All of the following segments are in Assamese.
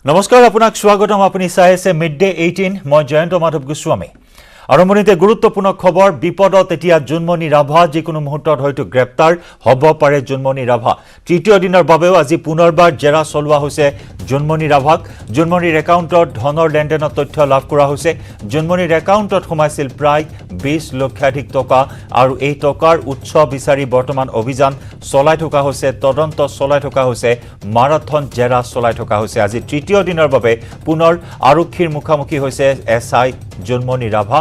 নমস্কাৰ আপোনাক স্বাগতম আপুনি চাই আছে মিড ডে 18 মই জয়ন্ত মাধৱ গোস্বামী আৰম্ভণিতে গুৰুত্বপূৰ্ণ খবৰ বিপদত এতিয়া জুনমণি ৰাভা যিকোনো মুহূৰ্তত হয়তো গ্ৰেপ্তাৰ হ'ব পাৰে জুনমণি ৰাভা তৃতীয় দিনৰ বাবেও আজি পুনৰবাৰ জেৰা চলোৱা হৈছে জুনমণি ৰাভাক জুনমণিৰ একাউণ্টত ধনৰ লেনদেনৰ তথ্য লাভ কৰা হৈছে জুনমণিৰ একাউণ্টত সোমাইছিল প্ৰায় 20 লক্ষাধিক টকা আৰু এই টকাৰ উৎস বিচাৰি বৰ্তমান অভিযান চলাই থকা হৈছে তদন্ত চলাই থকা হৈছে মাৰাথন জেৰা চলাই থকা হৈছে আজি তৃতীয় দিনৰ বাবে পুনৰ আৰক্ষীৰ মুখামুখি হৈছে এসআই জুনমণি ৰাভা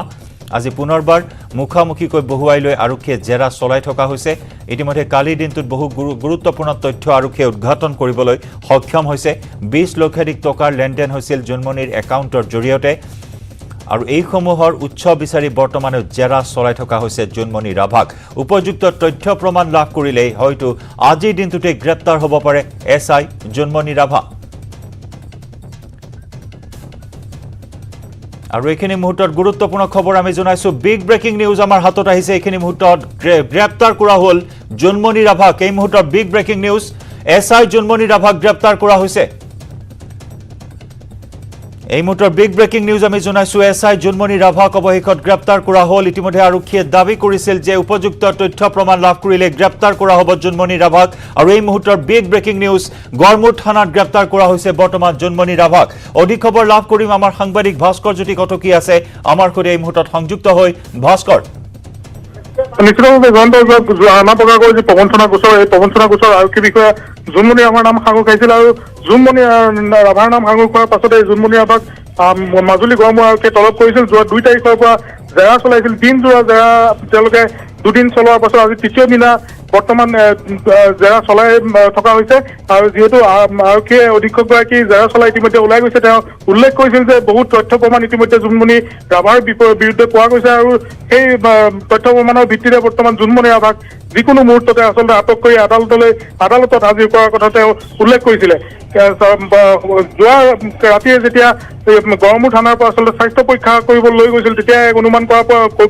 আজি পুনৰবাৰ মুখামুখিকৈ বহুৱাই লৈ আৰক্ষীয়ে জেৰা চলাই থকা হৈছে ইতিমধ্যে কালি দিনটোত বহু গুৰুত্বপূৰ্ণ তথ্য আৰক্ষীয়ে উদ্ঘাটন কৰিবলৈ সক্ষম হৈছে 20 লক্ষাধিক টকাৰ লেনদেন হৈছিল জুনমণিৰ একাউণ্টৰ জৰিয়তে আৰু এই সমূহৰ উৎস বিচাৰি বৰ্তমানে জেৰা চলাই থকা হৈছে জুনমণি ৰাভাক উপযুক্ত তথ্য প্ৰমাণ লাভ কৰিলে হয়তো আজিৰ দিনটোতে গ্ৰেপ্তাৰ হ'ব পাৰে এসআই জুনমণি ৰাভা আৰু এইখিনি মুহূৰ্তত গুৰুত্বপূৰ্ণ খবৰ আমি জনাইছো বিগ ব্ৰেকিং নিউজ আমাৰ হাতত আহিছে এইখিনি মুহূৰ্তত গ্ৰেপ্তাৰ কৰা হ'ল জুনমণি ৰাভাক এই মুহূৰ্তত big breaking news SI Junmoni ৰাভাক গ্ৰেপ্তাৰ কৰা হৈছে এই মুহূৰ্তৰ বিগ ব্ৰেকিং নিউজ আমি জনাইছো এসআই জুনমণি ৰাভাক অৱশেষত গ্ৰেপ্তাৰ কৰা হ'ল ইতিমধ্যে আৰক্ষীয়ে দাবী কৰিছিল যে উপযুক্ত তথ্য প্ৰমাণ লাভ কৰিলে গ্ৰেপ্তাৰ কৰা হ'ব জুনমণি ৰাভাক আৰু এই মুহূৰ্তৰ বিগ ব্ৰেকিং নিউজ গড়মুৰ থানাত গ্ৰেপ্তাৰ কৰা হৈছে বৰ্তমান জুনমণি ৰাভাক অধিক খবৰ লাভ কৰিম আমাৰ সাংবাদিক ভাস্কৰ জ্যোতি কটকী আছে আমাৰ সৈতে এই মুহূৰ্তত সংযুক্ত হৈ ভাস্কৰ নিশ্চিতভাৱে ৰাণা প্ৰকাশ কৰি যি প্ৰবঞ্চনা গোচৰ এই প্ৰবঞ্চনা গোচৰ আৰক্ষী বিষয়া জুনমণি ৰাভাৰ নাম সাঙুৰ খাইছিল আৰু জুনমণি ৰাভাৰ নাম সাঙুৰ খোৱাৰ পাছতে জুনমণি ৰাভাক মাজুলী গড়মুৰ আৰক্ষীয়ে তলব কৰিছিল যোৱা 2 তাৰিখৰ পৰা জেৰা চলাইছিল দিনজোৰা জেৰা তেওঁলোকে দুদিন চলোৱাৰ পাছত আজি তৃতীয় দিনা বৰ্তমান জেৰা চলাই থকা হৈছে আৰু যিহেতু আৰক্ষীয়ে অধীক্ষকগৰাকী জেৰা চলাই ইতিমধ্যে ওলাই গৈছে তেওঁ উল্লেখ কৰিছিল যে বহুত তথ্য প্ৰমাণ ইতিমধ্যে জুনমণি ৰাভাৰ বিৰুদ্ধে পোৱা গৈছে আৰু সেই তথ্য প্ৰমাণৰ ভিত্তিতে বৰ্তমান জুনমণি ৰাভাক যিকোনো মুহূৰ্ততে আচলতে আটক কৰি আদালতত হাজিৰ কৰাৰ কথা তেওঁ উল্লেখ কৰিছিলে যোৱা ৰাতিয়ে যেতিয়া গড়মুৰ থানাৰ পৰা আচলতে স্বাস্থ্য পৰীক্ষা কৰিবলৈ লৈ গৈছিল তেতিয়া অনুমান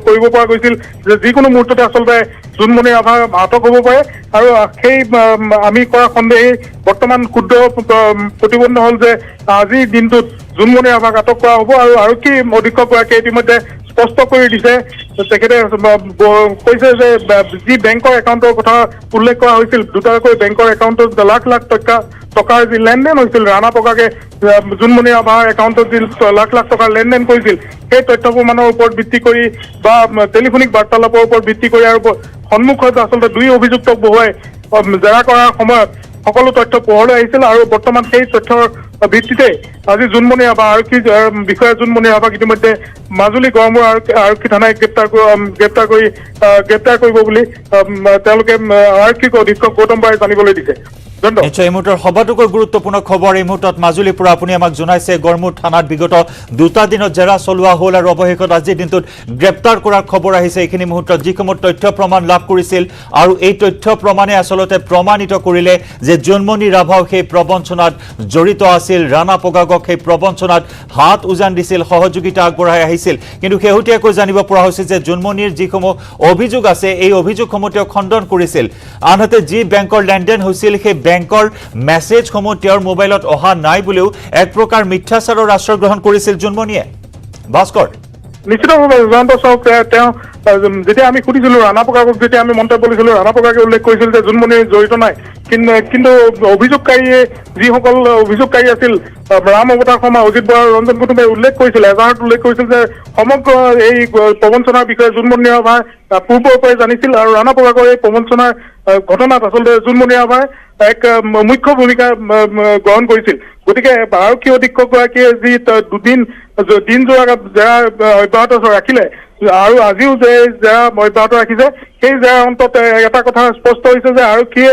কৰিব পৰা গৈছিল যে যিকোনো মুহূৰ্ততে আচলতে জুনমণি ৰাভা আটক হ'ব পাৰে আৰু সেই আমি কৰা সন্দেহে বৰ্তমান ক্ষুদ্ৰ প্ৰতিবন্ধ হ'ল যে আজিৰ দিনটোত জুনমণি ৰাভাক আটক কৰা হ'ব আৰু আৰক্ষী অধীক্ষকগৰাকীয়ে ইতিমধ্যে স্পষ্ট কৰি দিছে তেখেতে কৈছে যে যি বেংকৰ একাউণ্টৰ কথা উল্লেখ কৰা হৈছিল দুটাকৈ বেংকৰ একাউণ্টত লাখ লাখ টকাৰ যি লেনদেন হৈছিল ৰাণা প্ৰকাশে জুনমণি ৰাভাৰ একাউণ্টত যি লাখ লাখ টকাৰ লেনদেন কৰিছিল সেই তথ্য প্ৰমাণৰ ওপৰত ভিত্তি কৰি বা টেলিফোনিক বাৰ্তালাপৰ ওপৰত ভিত্তি কৰি আৰু সন্মুখত আচলতে 2 অভিযুক্তক বহুৱাই জেৰা কৰাৰ সময়ত সকলো তথ্য পোহৰলৈ আহিছিল আৰু বৰ্তমান সেই তথ্যৰ ভিত্তিতে আজি জুনমণি ৰাভা আৰক্ষী বিষয়া জুনমণি ৰাভাক ইতিমধ্যে মাজুলী গড়মুৰ আৰক্ষী থানাই গ্ৰেপ্তাৰ কৰিব বুলি তেওঁলোকে আৰক্ষী অধীক্ষক গৌতম বৰাই জানিবলৈ দিছে নিশ্চয় এই মুহূৰ্তৰ সবাতোকৈ গুৰুত্বপূৰ্ণ খবৰ এই মুহূৰ্তত মাজুলীৰ পৰা আপুনি আমাক জনাইছে গড়মুৰ থানাত বিগত 2টা দিনত জেৰা চলোৱা হ'ল আৰু অৱশেষত আজিৰ দিনটোত গ্ৰেপ্তাৰ কৰাৰ খবৰ আহিছে এইখিনি মুহূৰ্তত যিসমূহ তথ্য প্ৰমাণ লাভ কৰিছিল আৰু এই তথ্য প্ৰমাণে আচলতে প্ৰমাণিত কৰিলে যে জুনমণি ৰাভাও সেই প্ৰবঞ্চনাত জড়িত আছিল ৰাণা প্ৰকাশক সেই প্ৰবঞ্চনাত হাত উজান দিছিল সহযোগিতা আগবঢ়াই আহিছিল কিন্তু শেহতীয়াকৈ জানিব পৰা হৈছে যে জুনমণিৰ যিসমূহ অভিযোগ আছে এই অভিযোগসমূহ তেওঁ খণ্ডন কৰিছিল আনহাতে যি বেংকৰ লেনদেন হৈছিল সেই বেংকৰ মেছেজসমূহ তেওঁৰ মোবাইলত অহা নাই বুলিও এক প্ৰকাৰ মিথ্যাচাৰৰ আশ্ৰয় গ্ৰহণ কৰিছিল জুনমণিয়ে ভাস্কৰ নিশ্চিতভাৱে জয়ন্ত চাওক তেওঁ যেতিয়া আমি সুধিছিলো ৰাণা প্ৰকাশক যেতিয়া আমি মন্তব্য কৰিছিলো ৰাণা প্ৰকাশে উল্লেখ কৰিছিল যে জুনমণি জড়িত নাই কিন্তু অভিযোগকাৰীয়ে যিসকল অভিযোগকাৰী আছিল ৰাম অৱতাৰ শৰ্মা অজিত বৰা ৰঞ্জন কুটুম্বে উল্লেখ কৰিছিল এজাহাৰত উল্লেখ কৰিছিল যে সমগ্ৰ এই প্ৰবঞ্চনাৰ বিষয়ে জুনমণি ৰাভাই পূৰ্বৰ পৰাই জানিছিল আৰু ৰাণা প্ৰকাশৰ এই প্ৰবঞ্চনাৰ ঘটনাত আচলতে জুনমণি ৰাভাই এক মুখ্য ভূমিকা গ্ৰহণ কৰিছিল গতিকে আৰক্ষী অধীক্ষকগৰাকীয়ে যি দিনজোৰা জেৰা অব্যাহত ৰাখিলে আৰু আজিও যে জেৰা অব্যাহত ৰাখিছে সেই জেৰাৰ অন্তত এটা কথা স্পষ্ট হৈছে যে আৰক্ষীয়ে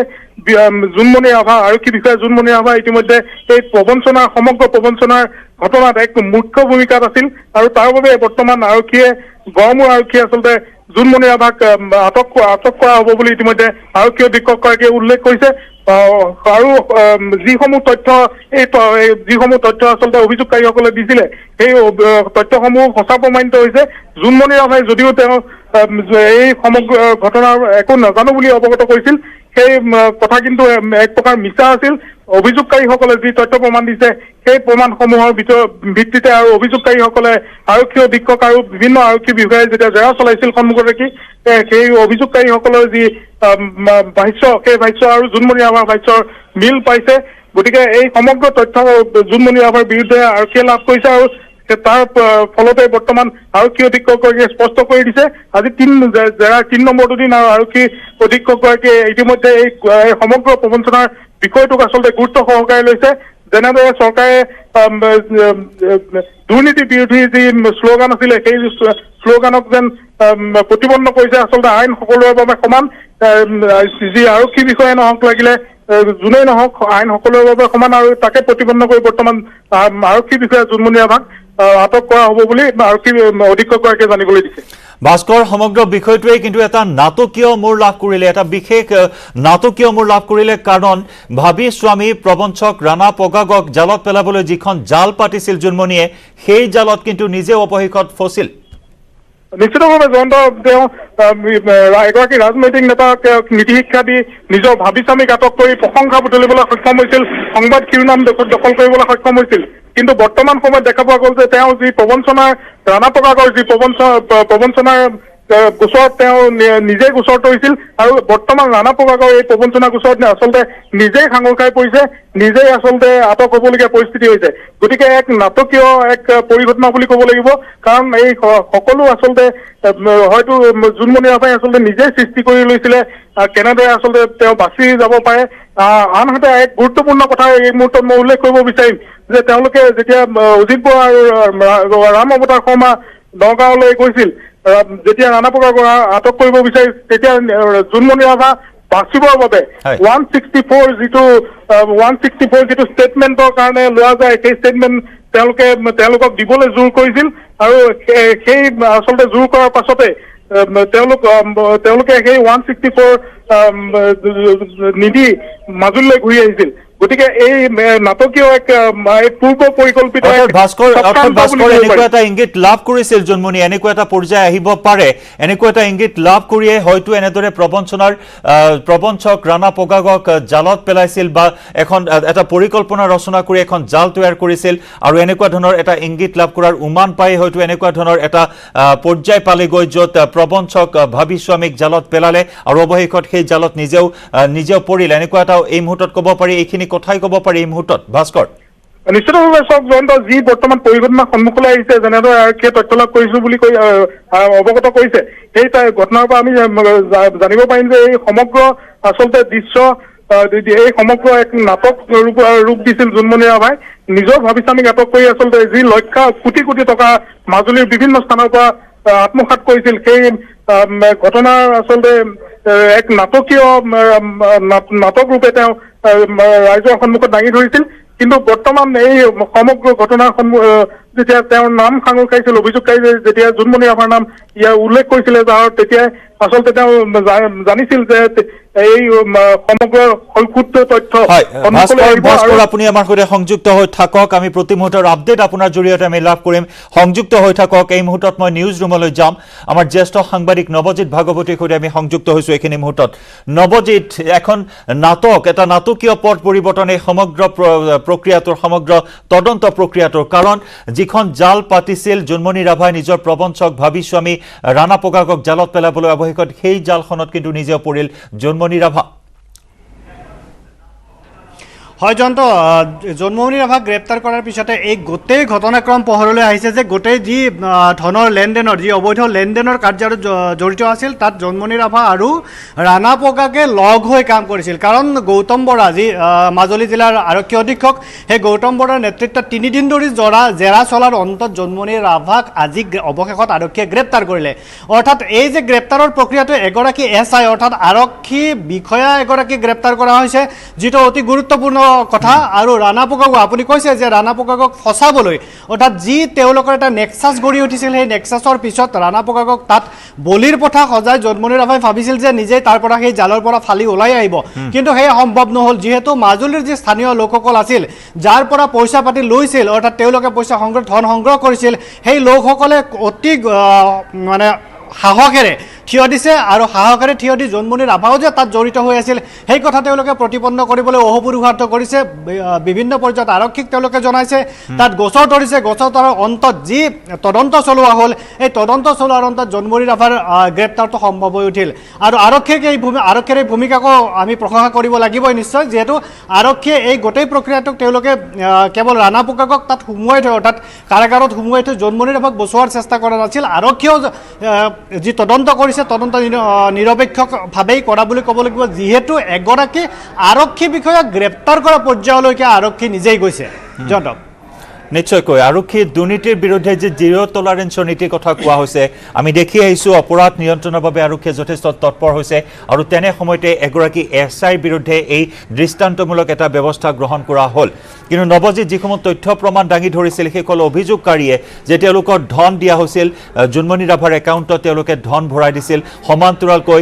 জুনমণি ৰাভা আৰক্ষী বিষয়া জুনমণি ৰাভা ইতিমধ্যে এই সমগ্ৰ প্ৰবঞ্চনাৰ ঘটনাত এক মুখ্য ভূমিকাত আছিল আৰু তাৰ বাবে বৰ্তমান আৰক্ষীয়ে গড়মুৰ আৰক্ষীয়ে আচলতে জুনমণি ৰাভাক আটক কৰা হ'ব বুলি ইতিমধ্যে আৰক্ষী অধীক্ষকগৰাকীয়ে উল্লেখ কৰিছে আৰু যিসমূহ তথ্য আচলতে অভিযোগকাৰীসকলে দিছিলে সেই তথ্যসমূহ সঁচা প্ৰমাণিত হৈছে জুনমণি ৰাভাই যদিও তেওঁ এই সমগ্ৰ ঘটনাৰ একো নাজানো বুলি অৱগত কৰিছিল সেই কথা কিন্তু এক প্ৰকাৰ মিছা আছিল অভিযোগকাৰীসকলে যি তথ্য প্ৰমাণ দিছে সেই প্ৰমাণসমূহৰ ভিত্তিতে আৰু অভিযোগকাৰীসকলে আৰক্ষী অধীক্ষক আৰু বিভিন্ন আৰক্ষী বিষয়াই যেতিয়া জেৰা চলাইছিল সন্মুখত ৰাখি সেই অভিযোগকাৰীসকলৰ যি ভাষ্য সেই ভাষ্য আৰু জোনমণি ৰাভাৰ ভাষ্যৰ মিল পাইছে। গতিকে এই সমগ্ৰ তথ্য জোনমণি ৰাভাৰ বিৰুদ্ধে আৰক্ষীয়ে লাভ কৰিছে আৰু তাৰ ফলতে বৰ্তমান আৰক্ষী অধীক্ষকগৰাকীয়ে স্পষ্ট কৰি দিছে আজি জেৰাৰ ৩ নম্বৰটো দিন আৰু আৰক্ষী অধীক্ষকগৰাকীয়ে ইতিমধ্যে এই সমগ্ৰ প্ৰবঞ্চনাৰ বিষয়টোক আচলতে গুৰুত্ব সহকাৰে লৈছে। যেনেদৰে চৰকাৰে দুৰ্নীতি বিৰোধী যি শ্লোগান আছিলে সেই শ্লোগানক যেন প্ৰতিবন্ধ কৰিছে। আচলতে আইন সকলোৰে বাবে সমান, যি আৰক্ষী বিষয়াই নহওক লাগিলে যোনেই নহওক আইন সকলোৰে বাবে সমান আৰু তাকে প্ৰতিবন্ধ কৰি বৰ্তমান আৰক্ষী বিষয়া জোনমণি ৰাভাক আটক কৰা হ'ব বুলি আৰক্ষী অধীক্ষকগৰাকীয়ে জানিবলৈ দিছে। ভাস্কৰ, সমগ্ৰ বিষয়টোৱে কিন্তু এটা নাটকীয় মূৰ লাভ কৰিলে, এটা বিশেষ নাটকীয় মূৰ লাভ কৰিলে। কাৰণ ভাবি স্বামী প্ৰবঞ্চক ৰাণা পগাগক জালত পেলাবলৈ যিখন জাল পাতিছিল জোনমণিয়ে, সেই জালত কিন্তু নিজে অৱশেষত ফচিল। নিশ্চিতভাৱে জয়ন্ত, তেওঁ এগৰাকী ৰাজনৈতিক নেতাক নীতি শিক্ষা দি নিজৰ ভাবি স্বামীক আটক কৰি প্ৰশংসা বুটলিবলৈ সক্ষম হৈছিল, সংবাদ শিৰোনাম দখল কৰিবলৈ সক্ষম হৈছিল। কিন্তু বৰ্তমান সময়ত দেখা পোৱা গ'ল যে তেওঁ যি প্ৰবঞ্চনাৰ ৰাণা পগাগৰ যি প্ৰবঞ্চনাৰ গোচৰত তেওঁ নিজেই গোচৰত হৈছিল আৰু বৰ্তমান ৰাণা পগাগৰ এই প্ৰবঞ্চনা গোচৰত আচলতে নিজেই সাঙুৰ খাই পৰিছে, নিজেই আচলতে আটক হ'বলগীয়া পৰিস্থিতি হৈছে। গতিকে এক নাটকীয় এক পৰিঘটনা বুলি ক'ব লাগিব। কাৰণ এই সকলো আচলতে হয়তো জোনমণি ৰাভাই আচলতে নিজেই সৃষ্টি কৰি লৈছিলে কেনেদৰে আচলতে তেওঁ বাচি যাব পাৰে। আনহাতে এক গুৰুত্বপূৰ্ণ কথা এই মুহূৰ্তত মই উল্লেখ কৰিব বিচাৰিম যে তেওঁলোকে যেতিয়া অজিত বৰা আৰু ৰাম অৱতাৰ শৰ্মা নগাঁৱলৈ গৈছিল, যেতিয়া ৰাণা পগাগক আটক কৰিব বিচাৰিছিল, তেতিয়া জোনমণি ৰাভা বাচিবৰ বাবে 164 যিটো ষ্টেটমেণ্টৰ কাৰণে লোৱা যায় সেই ষ্টেটমেণ্ট তেওঁলোকক দিবলৈ জোৰ কৰিছিল আৰু সেই আচলতে জোৰ কৰাৰ পাছতে তেওঁলোকে সেই 164 নিধি মাজুলীলৈ ঘূৰি আহিছিল। গতিকে এই নাটকীয় এক পূৰ্ব পৰিকল্পিত ভাস্কৰ এনেকুৱা এটা ইংগিত লাভ কৰিছিল জোনমণি, এনেকুৱা এটা পৰ্যায় আহিব পাৰে, এনেকুৱা এটা ইংগিত লাভ কৰিয়ে হয়তো এনেদৰে প্ৰবঞ্চক ৰাণা পগাগক জালত পেলাইছিল বা এটা পৰিকল্পনা ৰচনা কৰি এখন জাল তৈয়াৰ কৰিছিল আৰু এনেকুৱা ধৰণৰ এটা ইংগিত লাভ কৰাৰ উমান পাই হয়তো এনেকুৱা ধৰণৰ এটা পৰ্যায় পালেগৈ য'ত প্ৰবঞ্চক ভাবি স্বামীক জালত পেলালে আৰু অৱশেষত সেই জালত নিজেও পৰিল। এনেকুৱা এটা এই মুহূৰ্তত ক'ব পাৰি, এইখিনি কথাই ক'ব পাৰি এই মুহূৰ্তত ভাস্কৰ। নিশ্চিতভাৱে চব জয়ন্ত, যি বৰ্তমান পৰিঘটনা সন্মুখলৈ আহিছে, যেনেদৰে আৰক্ষীয়ে তথ্য লাভ কৰিছো বুলি কৈ অৱগত কৰিছে, সেই ঘটনাৰ পৰা আমি জানিব পাৰিম যে এই সমগ্ৰ আচলতে দৃশ্য এই সমগ্ৰ এক নাটক ৰূপ দিছিল জোনমণি ৰাভাই। নিজৰ ভাবি স্বামীক আটক কৰি আচলতে যি কোটি কোটি টকা মাজুলীৰ বিভিন্ন স্থানৰ পৰা আত্মসাৎ কৰিছিল, সেই ঘটনাৰ আচলতে এক নাটকীয় নাটক ৰূপে তেওঁ ৰাইজৰ সন্মুখত দাঙি ধৰিছিল। কিন্তু বৰ্তমান এই সমগ্ৰ ঘটনাৰ যেতিয়া তেওঁৰ নাম সাঙুৰ খাইছিল, অভিযোগকাৰী যেতিয়া জোনমণি ৰাভাৰ নাম উল্লেখ কৰিছিলে, তেতিয়াই আচলতে তেওঁ জানিছিল যে এই সমগ্ৰ ক্ষুদ্ৰ তথ্য আপুনি আমাৰ সৈতে সংযুক্ত হৈ থাকক। আমি প্ৰতি মুহূৰ্তৰ আপডেট আপোনাৰ জৰিয়তে আমি লাভ কৰিম, সংযুক্ত হৈ থাকক। এই মুহূৰ্তত মই নিউজ ৰুমলৈ যাম, আমাৰ জ্যেষ্ঠ সাংবাদিক নৱজিৎ ভাগৱতীৰ সৈতে আমি সংযুক্ত হৈছোঁ এইখিনি মুহূৰ্তত। নৱজিৎ, এখন এটা নাটকীয় পথ পৰিৱৰ্তন এই সমগ্ৰ প্ৰক্ৰিয়াটোৰ, সমগ্ৰ তদন্ত প্ৰক্ৰিয়াটোৰ। কাৰণ যিখন জাল পাতিছিল জোনমণি ৰাভাই নিজৰ প্ৰবঞ্চক ভাবি স্বামী ৰাণা পগাগক জালত পেলাবলৈ, অৱশেষত সেই জালখনত কিন্তু নিজেও পৰিল জোনমণি ৰাভা। হয় জয়ন্ত, জোনমণি ৰাভাক গ্ৰেপ্তাৰ কৰাৰ পিছতে এই গোটেই ঘটনাক্ৰম পোহৰলৈ আহিছে যে গোটেই যি ধনৰ লেনদেনৰ, যি অবৈধ লেনদেনৰ কাৰ্যত জড়িত আছিল, তাত জোনমণি ৰাভা আৰু ৰাণা পগাগে লগ হৈ কাম কৰিছিল। কাৰণ গৌতম বৰা, যি মাজুলী জিলাৰ আৰক্ষী অধীক্ষক, সেই গৌতম বৰাৰ নেতৃত্বত 3 দিন ধৰি জেৰা চলাৰ অন্তত জোনমণি ৰাভাক আজি অৱশেষত আৰক্ষীয়ে গ্ৰেপ্তাৰ কৰিলে। অৰ্থাৎ এই যে গ্ৰেপ্তাৰৰ প্ৰক্ৰিয়াটো, এগৰাকী SI অৰ্থাৎ আৰক্ষী বিষয়া এগৰাকী গ্ৰেপ্তাৰ কৰা হৈছে, যিটো অতি গুৰুত্বপূৰ্ণ কথা। আৰু ৰাণা পগাগক, আপুনি কৈছে যে ৰাণা পগাগক ফচাবলৈ, অৰ্থাৎ যি তেওঁলোকৰ এটা নেক্সাছ গঢ়ি উঠিছিল, সেই নেক্সাছৰ পিছত ৰাণা পগাগক তাত বলিৰ পথা সজাই জোনমণি ৰাভাই ভাবিছিল যে নিজেই তাৰ পৰা সেই জালৰ পৰা ফালি ওলাই আহিব, কিন্তু সেয়া সম্ভৱ নহ'ল। যিহেতু মাজুলীৰ যি স্থানীয় লোকসকল আছিল, যাৰ পৰা পইচা পাতি লৈছিল, অৰ্থাৎ তেওঁলোকে ধন সংগ্ৰহ কৰিছিল, সেই লোকসকলে অতি সাহসেৰে থিয় দিছে আৰু সাহসেৰে থিয় দি জোনমণি ৰাভাও যে তাত জড়িত হৈ আছিল সেই কথা তেওঁলোকে প্ৰতিপন্ন কৰিবলৈ অহোপুৰুষাৰ্থ কৰিছে বিভিন্ন পৰ্যায়ত আৰক্ষীক তেওঁলোকে জনাইছে তাত গোচৰ তৰিছে গোচৰ তৰাৰ অন্তত যি তদন্ত চলোৱা হ'ল এই তদন্ত চলোৱাৰ অন্তত জোনমণি ৰাভাৰ গ্ৰেপ্তাৰটো সম্ভৱ হৈ উঠিল আৰু আৰক্ষীৰ এই ভূমিকাকো আমি প্ৰশংসা কৰিব লাগিবই নিশ্চয় যিহেতু আৰক্ষীয়ে এই গোটেই প্ৰক্ৰিয়াটোক তেওঁলোকে কেৱল ৰাণা পোকাকক তাত সুমুৱাই থৈ অৰ্থাৎ কাৰাগাৰত সুমুৱাই থৈ জোনমণি ৰাভাক বচোৱাৰ চেষ্টা কৰা নাছিল আৰক্ষীয়েও যি তদন্ত কৰিছে তদন্ত নিৰপেক্ষভাৱেই কৰা বুলি ক'ব লাগিব যিহেতু এগৰাকী আৰক্ষী বিষয়াক গ্ৰেপ্তাৰ কৰা পৰ্যায়লৈকে আৰক্ষী নিজেই গৈছে জনাওক নিশ্চয়কৈ আৰক্ষী দুৰ্নীতিৰ বিৰুদ্ধে যে জিৰ' টলাৰেঞ্চৰ নীতিৰ কথা কোৱা হৈছে আমি দেখি আহিছোঁ অপৰাধ নিয়ন্ত্ৰণৰ বাবে আৰক্ষীয়ে যথেষ্ট তৎপৰ হৈছে আৰু তেনে সময়তে এগৰাকী এছআইৰ বিৰুদ্ধে এই দৃষ্টান্তমূলক এটা ব্যৱস্থা গ্ৰহণ কৰা হ'ল কিন্তু নৱজিত যিসমূহ তথ্য প্ৰমাণ দাঙি ধৰিছিল সেইসকল অভিযোগকাৰীয়ে যে তেওঁলোকৰ ধন দিয়া হৈছিল জোনমণি ৰাভাৰ একাউণ্টত তেওঁলোকে ধন ভৰাই দিছিল সমান্তৰালকৈ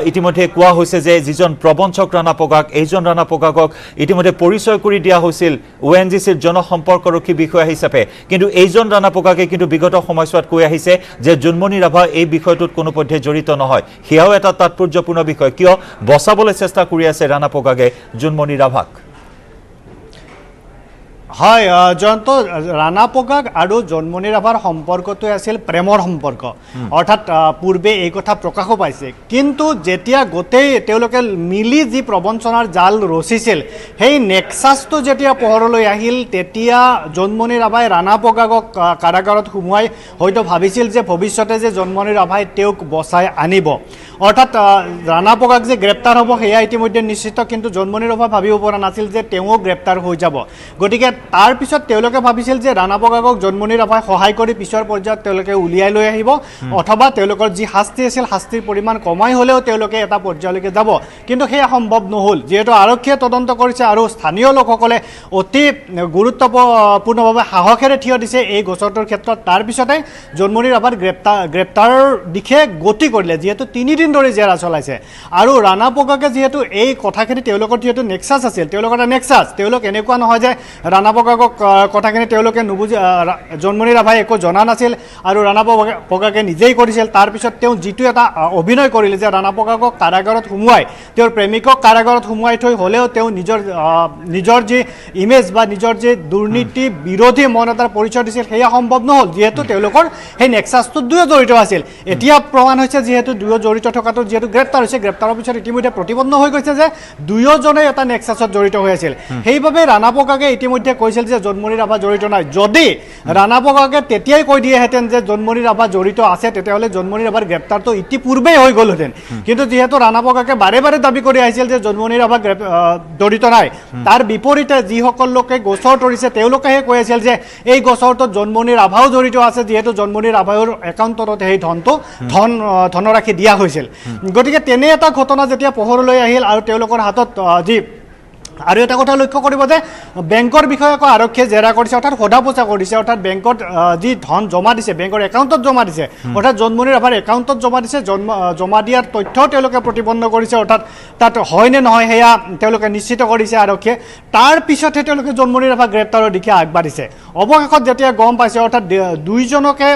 ইতিমধ্যে কোৱা হৈছে যে যিজন প্ৰবঞ্চক ৰাণা পোকাক এইজন ৰাণা পোকাকক ইতিমধ্যে পৰিচয় কৰি দিয়া হৈছিল ONGCৰ জনসম্পৰ্কৰক্ষী বিষয়া হিচাপে কিন্তু এইজন ৰাণা পোকাকে কিন্তু বিগত সময়ছোৱাত কৈ আহিছে যে জোনমণি ৰাভা এই বিষয়টোত কোনো পধ্যে জড়িত নহয় সেয়াও এটা তাৎপৰ্যপূৰ্ণ বিষয় কিয় বচাবলৈ চেষ্টা কৰি আছে ৰাণা পোকাকে জোনমণি ৰাভাক হয় জয়ন্ত ৰাণা পোকাক আৰু জোনমণি ৰাভাৰ সম্পৰ্কটো আছিল প্ৰেমৰ সম্পৰ্ক অৰ্থাৎ পূৰ্বে এই কথা প্ৰকাশো পাইছে কিন্তু যেতিয়া গোটেই তেওঁলোকে মিলি যি প্ৰবঞ্চনাৰ জাল ৰচিছিল সেই নেক্সাছটো যেতিয়া পোহৰলৈ আহিল তেতিয়া জোনমণি ৰাভাই ৰাণা পোকাকক কাৰাগাৰত সুমুৱাই হয়তো ভাবিছিল যে ভৱিষ্যতে যে জোনমণি ৰাভাই তেওঁক বচাই আনিব অৰ্থাৎ ৰাণা পোকাক যে গ্ৰেপ্তাৰ হ'ব সেয়া ইতিমধ্যে নিশ্চিত কিন্তু জোনমণি ৰাভাই ভাবিব পৰা নাছিল যে তেওঁ গ্ৰেপ্তাৰ হৈ যাব গতিকে তাৰ পিছত তেওঁলোকে ভাবিছিল যে ৰাণা পোকাকক জোনমণি ৰাভাই সহায় কৰি পিছৰ পৰ্যায়ত তেওঁলোকে উলিয়াই লৈ আহিব অথবা তেওঁলোকৰ যি শাস্তি আছিল শাস্তিৰ পৰিমাণ কমাই হ'লেও তেওঁলোকে এটা পৰ্যায়লৈকে যাব কিন্তু সেয়া সম্ভৱ নহ'ল যিহেতু আৰক্ষীয়ে তদন্ত কৰিছে আৰু স্থানীয় লোকসকলে অতি গুৰুত্বপূৰ্ণভাৱে সাহসেৰে থিয় দিছে এই গোচৰটোৰ ক্ষেত্ৰত তাৰ পিছতে জোনমণি ৰাভাৰ গ্ৰেপ্তাৰৰ দিশে গতি কৰিলে যিহেতু 3 দিন ধৰি জেৰা চলাইছে আৰু ৰাণা পোকাকে যিহেতু এই কথাখিনি তেওঁলোকৰ যিহেতু নেক্সাছ আছিল তেওঁলোকৰ এটা নেক্সাছ তেওঁলোক এনেকুৱা নহয় যে ৰাণা পোকাকক কথাখিনি তেওঁলোকে নুবুজি জোনমণি ৰাভাই একো জনা নাছিল আৰু ৰাণা পোকাকে নিজেই কৰিছিল তাৰপিছত তেওঁ যিটো এটা অভিনয় কৰিলে যে ৰাণা পোকাকক কাৰাগাৰত সুমুৱাই তেওঁৰ প্ৰেমিকক কাৰাগাৰত সুমুৱাই থৈ হ'লেও তেওঁ নিজৰ যি ইমেজ বা নিজৰ যি দুৰ্নীতি বিৰোধী মন এটাৰ পৰিচয় দিছিল সেয়া সম্ভৱ নহ'ল যিহেতু তেওঁলোকৰ সেই নেক্সাছটোত দুয়ো জড়িত আছিল এতিয়া প্ৰমাণ হৈছে যিহেতু দুয়ো জড়িত থকাটো যিহেতু গ্ৰেপ্তাৰ হৈছে গ্ৰেপ্তাৰৰ পিছত ইতিমধ্যে প্ৰতিপন্ন হৈ গৈছে যে দুয়োজনে এটা নেক্সাছত জড়িত হৈ আছিল সেইবাবে ৰাণা পোকাকে ইতিমধ্যে কৈছিল যে জোনমণি ৰাভা জড়িত নাই যদি ৰাণা পোকাকে তেতিয়াই কৈ দিয়েহেঁতেন যে জোনমণি ৰাভা জড়িত আছে তেতিয়াহ'লে জোনমণি ৰাভাৰ গ্ৰেপ্তাৰটো ইতিপূৰ্বেই হৈ গ'লহেঁতেন কিন্তু যিহেতু ৰাণা পোকাকে বাৰে বাৰে দাবী কৰি আহিছিল যে জোনমণি ৰাভা জড়িত নাই তাৰ বিপৰীতে যিসকল লোকে গোচৰ তৰিছে তেওঁলোকেহে কৈ আছিল যে এই গোচৰটোত জোনমণি ৰাভাও জড়িত আছে যিহেতু জোনমণি ৰাভাৰ একাউণ্টত সেই ধনৰাশি দিয়া হৈছিল গতিকে তেনে এটা ঘটনা যেতিয়া পোহৰলৈ আহিল আৰু তেওঁলোকৰ হাতত যি আৰু এটা কথা লক্ষ্য কৰিব যে বেংকৰ বিষয়াকো আৰক্ষীয়ে জেৰা কৰিছে অৰ্থাৎ সোধা পোছা কৰিছে অৰ্থাৎ বেংকত যি ধন জমা দিছে বেংকৰ একাউণ্টত জমা দিছে অৰ্থাৎ জোনমণি ৰাভাৰ একাউণ্টত জমা দিছে জমা দিয়াৰ তথ্যও তেওঁলোকে প্ৰতিপন্ন কৰিছে অৰ্থাৎ তাত হয় নে নহয় সেয়া তেওঁলোকে নিশ্চিত কৰিছে আৰক্ষীয়ে তাৰ পিছতহে তেওঁলোকে জোনমণি ৰাভা গ্ৰেপ্তাৰৰ দিশে আগবাঢ়িছে অৱশেষত যেতিয়া গম পাইছে অৰ্থাৎ দুইজনকে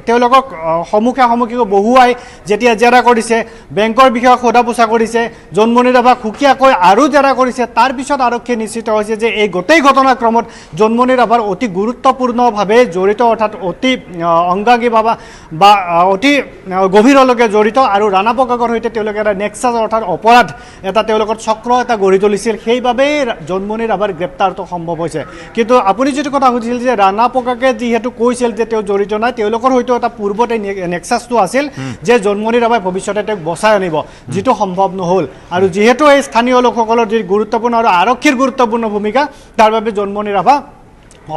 তেওঁলোকক সন্মুখী বহুৱাই যেতিয়া জেৰা কৰিছে বেংকৰ বিষয়ে সোধা পোছা কৰিছে জোনমণি ৰাভাক সুকীয়াকৈ আৰু জেৰা কৰিছে তাৰ পিছত আৰক্ষীয়ে নিশ্চিত হৈছে যে এই গোটেই ঘটনাক্ৰমত জোনমণি ৰাভাৰ অতি গুৰুত্বপূৰ্ণভাৱে জড়িত অৰ্থাৎ অতি অংগাংগী বা অতি গভীৰলৈকে জড়িত আৰু ৰাণা পোকাকৰ সৈতে তেওঁলোকে এটা নেক্সাছ অৰ্থাৎ অপৰাধ এটা তেওঁলোকৰ চক্ৰ এটা গঢ়ি তুলিছিল সেইবাবেই জোনমণি ৰাভাৰ গ্ৰেপ্তাৰটো সম্ভৱ হৈছে কিন্তু আপুনি যিটো কথা সুধিছিল যে ৰাণা পোকাকে যিহেতু কৈছিল যে তেওঁ জড়িত নাই তেওঁলোকৰ হয়তো এটা পূৰ্বতে নেক্সাছটো আছিল যে জোনমণি ৰাভাই ভৱিষ্যতে তেওঁক বচাই আনিব যিটো সম্ভৱ নহ'ল আৰু যিহেতু এই স্থানীয় লোকসকলৰ যি গুৰুত্বপূৰ্ণ আৰু আৰক্ষীৰ গুৰুত্বপূৰ্ণ ভূমিকা তাৰ বাবে জোনমণি ৰাভা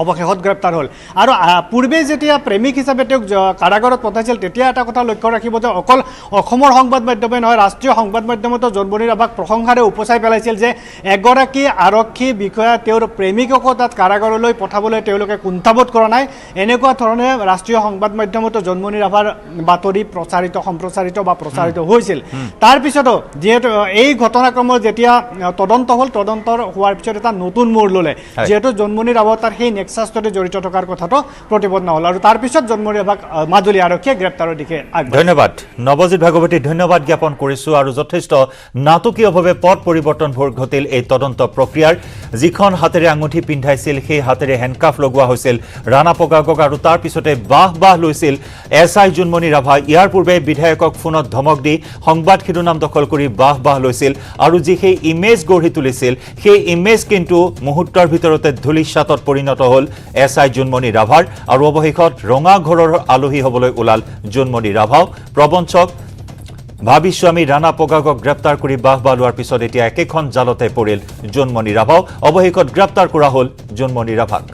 অৱশেষত গ্ৰেপ্তাৰ হ'ল আৰু পূৰ্বে যেতিয়া প্ৰেমিক হিচাপে তেওঁক কাৰাগাৰত পঠাইছিল তেতিয়া এটা কথা লক্ষ্য ৰাখিব যে অকল অসমৰ সংবাদ মাধ্যমে নহয় ৰাষ্ট্ৰীয় সংবাদ মাধ্যমতো জোনমণি ৰাভাক প্ৰশংসাৰে উপচাই পেলাইছিল যে এগৰাকী আৰক্ষী বিষয়া তেওঁৰ প্ৰেমিককো তাত কাৰাগাৰলৈ পঠাবলৈ তেওঁলোকে কুণ্ঠাবোধ কৰা নাই এনেকুৱা ধৰণে ৰাষ্ট্ৰীয় সংবাদ মাধ্যমতো জোনমণি ৰাভাৰ বাতৰি প্ৰচাৰিত হৈছিল তাৰপিছতো যিহেতু এই ঘটনাক্ৰমৰ যেতিয়া তদন্ত হ'ল তদন্তৰ হোৱাৰ পিছত এটা নতুন মূৰ ল'লে যিহেতু জোনমণি ৰাভা তাৰ সেই নেক্সাছটোতে জড়িত থকাৰ কথাটো প্ৰতিপন্ন হ'ল আৰু তাৰ পিছত জন্মনি ৰাভাক মাজুলী আৰক্ষীয়ে গ্ৰেপ্তাৰৰ দিশে আগবাঢ়িছে। ধন্যবাদ নৱজিৎ ভাগৱতী, ধন্যবাদ জ্ঞাপন কৰিছো। আৰু যথেষ্ট নাটকীয়ভাৱে পথ পৰিৱৰ্তন ঘটিল এই তদন্ত প্ৰক্ৰিয়াৰ। যিখন হাতেৰে আঙুঠি পিন্ধাইছিল সেই হাতেৰে হেণ্ডকাফ লগোৱা হৈছিল ৰাণা পগাগক আৰু তাৰ পিছতে বাহ লৈছিল SI জোনমণি ৰাভা। ইয়াৰ পূৰ্বে বিধায়কক ফোনত ধমক দি সংবাদ শিৰোনাম দখল কৰি বাহ লৈছিল আৰু যি সেই ইমেজ গঢ়ি তুলিছিল সেই ইমেজ কিন্তু মুহূৰ্তৰ ভিতৰতে ধূলিসাতত পৰিণত হ'ল SI জোনমণি ৰাভাৰ। আৰু অৱশেষত ৰঙা ঘৰৰ আলহী হ'বলৈ ওলাল জোনমণি ৰাভাও। প্ৰবঞ্চক ভাবিস্বামী ৰাণা পগাগক গ্ৰেপ্তাৰ কৰি বাহ লোৱাৰ পিছত এতিয়া একেখন জালতে পৰিল জোনমণি ৰাভাও। অৱশেষত গ্ৰেপ্তাৰ কৰা হ'ল জোনমণি ৰাভাক।